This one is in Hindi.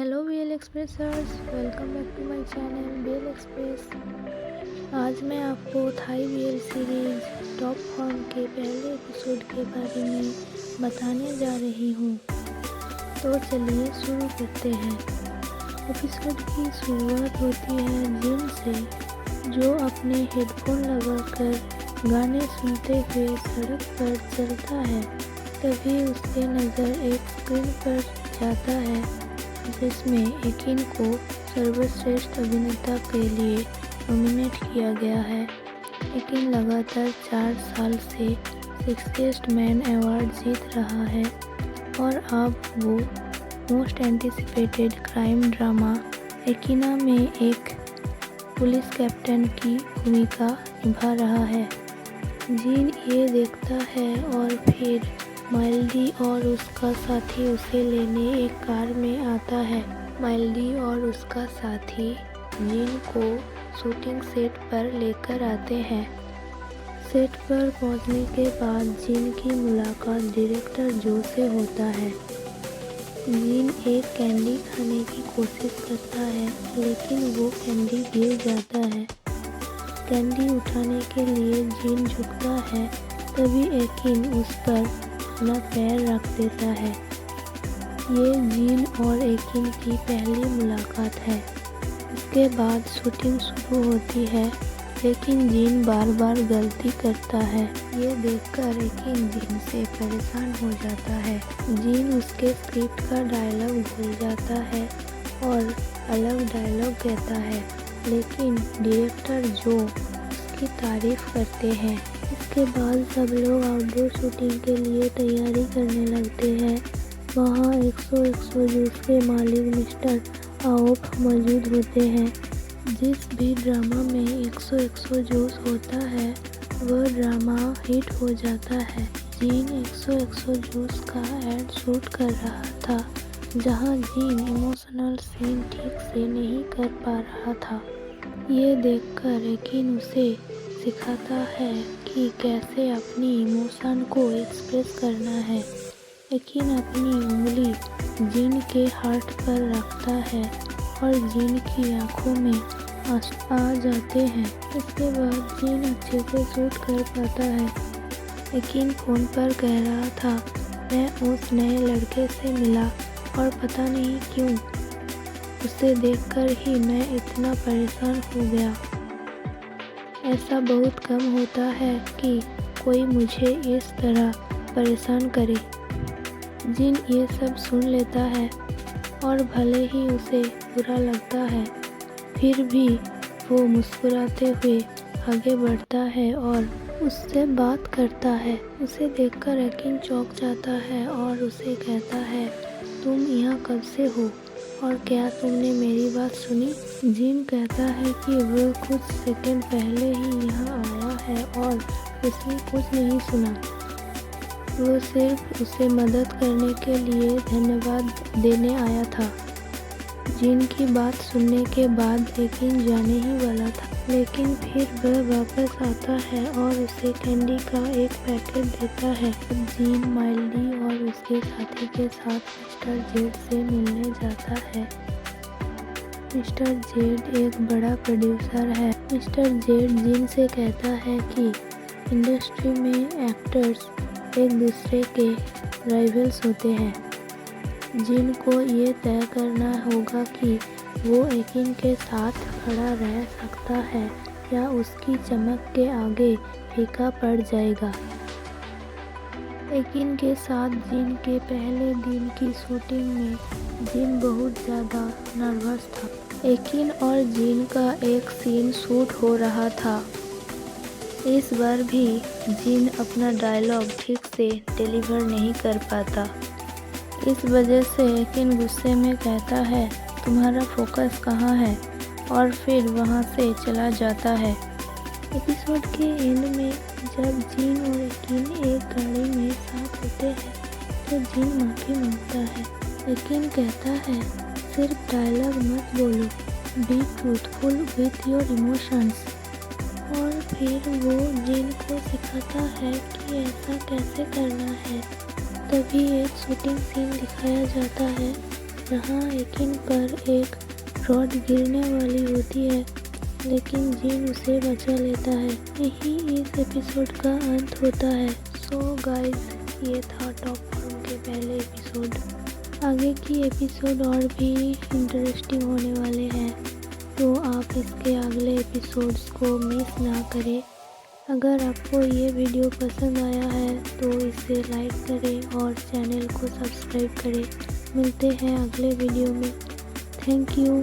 Hello BL expressers, welcome back to my channel BL Express. आज मैं आपको Thai BL series top form के पहले एपिसोड के बारे में बताने जा रही हूँ। तो चलिए शुरू करते हैं। एपिसोड की शुरुआत होती है जिन से, जो अपने हेडफोन लगाकर गाने सुनते हुए सड़क पर चलता है। तभी उसके नज़र एक स्क्रीन पर जाता है जिसमें एकिन को सर्वश्रेष्ठ अभिनेता के लिए नॉमिनेट किया गया है। एकिन लगातार 4 साल से सिक्सटीएथ मैन अवार्ड जीत रहा है और अब वो मोस्ट एंटिसिपेटेड क्राइम ड्रामा एकिना में एक पुलिस कैप्टन की भूमिका निभा रहा है। जिन ये देखता है और फिर माइल्डी और उसका साथी उसे लेने एक कार में आता है। माइल्डी और उसका साथी जिन को शूटिंग सेट पर लेकर आते हैं। सेट पर पहुंचने के बाद जिन की मुलाकात डायरेक्टर जो से होता है। जिन एक कैंडी खाने की कोशिश करता है लेकिन वो कैंडी गिर जाता है। कैंडी उठाने के लिए जिन झुकता है, तभी एकिन उस पर अपना पैर रख देता है। ये जिन और एकिन की पहली मुलाकात है। इसके बाद शूटिंग शुरू होती है लेकिन जिन बार बार गलती करता है। ये देखकर एकिन जिन से परेशान हो जाता है। जिन उसके स्क्रिप्ट का डायलॉग भूल जाता है और अलग डायलॉग कहता है, लेकिन डायरेक्टर जो उसकी तारीफ करते हैं। इसके बाद सब लोग आउटडोर शूटिंग के लिए तैयारी करने लगते हैं। वहाँ 100 जूस के मालिक मिस्टर आओफ मौजूद होते हैं। जिस भी ड्रामा में 100 जूस होता है वह ड्रामा हिट हो जाता है। जिन 100 जूस का एड शूट कर रहा था जहाँ जिन इमोशनल सीन ठीक से नहीं कर पा रहा था। ये देखकर एकिन उसे सिखाता है कि कैसे अपनी इमोशन को एक्सप्रेस करना है। एकिन अपनी उंगली जिन के हार्ट पर रखता है और जिन की आंखों में आंसू आ जाते हैं। इसके बाद जिन अच्छे से शूट कर पाता है। एकिन फोन पर कह रहा था, मैं उस नए लड़के से मिला और पता नहीं क्यों उसे देखकर ही मैं इतना परेशान हो गया। ऐसा बहुत कम होता है कि कोई मुझे इस तरह परेशान करे। जिन ये सब सुन लेता है और भले ही उसे बुरा लगता है, फिर भी वो मुस्कुराते हुए आगे बढ़ता है और उससे बात करता है। उसे देखकर एकिन चौंक जाता है और उसे कहता है, तुम यहाँ कब से हो और क्या तुमने मेरी बात सुनी? जिन कहता है कि वह कुछ सेकंड पहले ही यहाँ आया है और उसने कुछ नहीं सुना। वो सिर्फ उसे मदद करने के लिए धन्यवाद देने आया था। जिन की बात सुनने के बाद एकिन जाने ही वाला था, लेकिन फिर वह वापस आता है और उसे कैंडी का एक पैकेट देता है। जिन माइल्डी और उसके साथी के साथ मिस्टर जेड से मिलने जाता है। मिस्टर जेड एक बड़ा प्रोड्यूसर है। मिस्टर जेड जिन से कहता है कि इंडस्ट्री में एक्टर्स एक दूसरे के राइवल्स होते हैं। जिन को ये तय करना होगा कि वो एकिन के साथ खड़ा रह सकता है या उसकी चमक के आगे फीका पड़ जाएगा। एकिन के साथ जिन के पहले दिन की शूटिंग में जिन बहुत ज़्यादा नर्वस था। एकिन और जिन का एक सीन शूट हो रहा था। इस बार भी जिन अपना डायलॉग ठीक से डिलीवर नहीं कर पाता। इस वजह से एकिन गुस्से में कहता है, तुम्हारा फोकस कहाँ है, और फिर वहाँ से चला जाता है। एपिसोड के एंड में जब जिन और एकिन एक गाड़ी में साथ होते हैं तो जिन माफ़ी मांगता है। एकिन कहता है, सिर्फ डायलॉग मत बोलो, be truthful with your emotions. और फिर वो जिन को सिखाता है कि ऐसा कैसे करना है। तभी एक शूटिंग सीन दिखाया जाता है जहां एकिन पर एक रॉड गिरने वाली होती है, लेकिन जिन उसे बचा लेता है। यही इस एपिसोड का अंत होता है। सो गाइस, ये था टॉप फॉर्म के पहले एपिसोड। आगे की एपिसोड और भी इंटरेस्टिंग होने वाले हैं, तो आप इसके अगले एपिसोड्स को मिस ना करें। अगर आपको ये वीडियो पसंद आया है तो इसे लाइक करें और चैनल को सब्सक्राइब करें। मिलते हैं अगले वीडियो में। Thank you.